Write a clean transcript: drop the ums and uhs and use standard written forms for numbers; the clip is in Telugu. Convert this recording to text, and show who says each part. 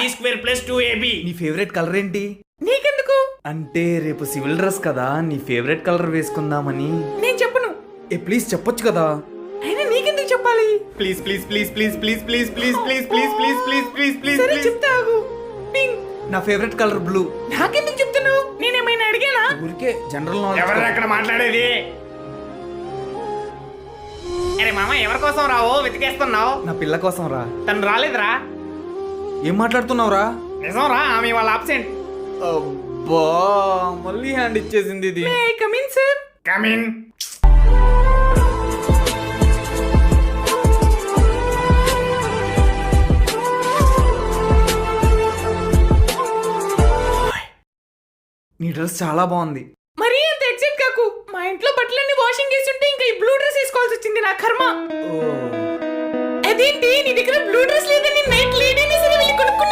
Speaker 1: B² + 2AB.
Speaker 2: నీ ఫేవరెట్ కలర్ ఏంటి?
Speaker 3: నీకెందుకు?
Speaker 2: అంటే రేపు సివిల్ డ్రెస్ కదా, నీ ఫేవరెట్ కలర్ వేసుకుందామని.
Speaker 3: నేను చెప్పను.
Speaker 2: ప్లీజ్ చెప్పొచ్చు కదా.
Speaker 3: అయినా నీకెందుకు చెప్పాలి?
Speaker 2: Please please please please please please please please please please please please please
Speaker 3: సరే చెప్తాగు. పింక్.
Speaker 2: నా ఫేవరెట్ కలర్ బ్లూ.
Speaker 3: నాకెందుకు చెప్తున్నావు? నేనేమైనా అడిగానా?
Speaker 2: ఊరికే జనరల్
Speaker 1: ఎవరు
Speaker 2: నాలెడ్జ్.
Speaker 1: అక్కడ మాట్లాడేది? అరే మామ, ఎవరి కోసం రావో వెతికేస్తున్నావు?
Speaker 2: నా పిల్ల కోసం రా.
Speaker 1: తను రాలేదురా.
Speaker 2: ఏం మాట్లాడుతున్నావురా?
Speaker 1: నిజం రా, ఆమె వాళ్ళ అబ్సెంట్.
Speaker 2: అబ్బా, మళ్ళీ హ్యాండ్ ఇచ్చేసింది ఇది.
Speaker 3: May I come in sir?
Speaker 1: Come in.
Speaker 2: నీ డ్రెస్ చాలా బాగుంది.
Speaker 3: మరీ అంత ఎక్సైట్ కాకు. మా ఇంట్లో బట్టలన్నీ వాషింగ్ చేస్తుంటే ఇంకా ఈ బ్లూ డ్రెస్ వేసుకోవాల్సి వచ్చింది. నా కర్మ.
Speaker 2: ఓ
Speaker 3: అదేంటి నీ దగ్గర బ్లూ డ్రెస్ లేదని నైట్ లేడీని సరే వెళ్ళి కొనుక్కున్నావు?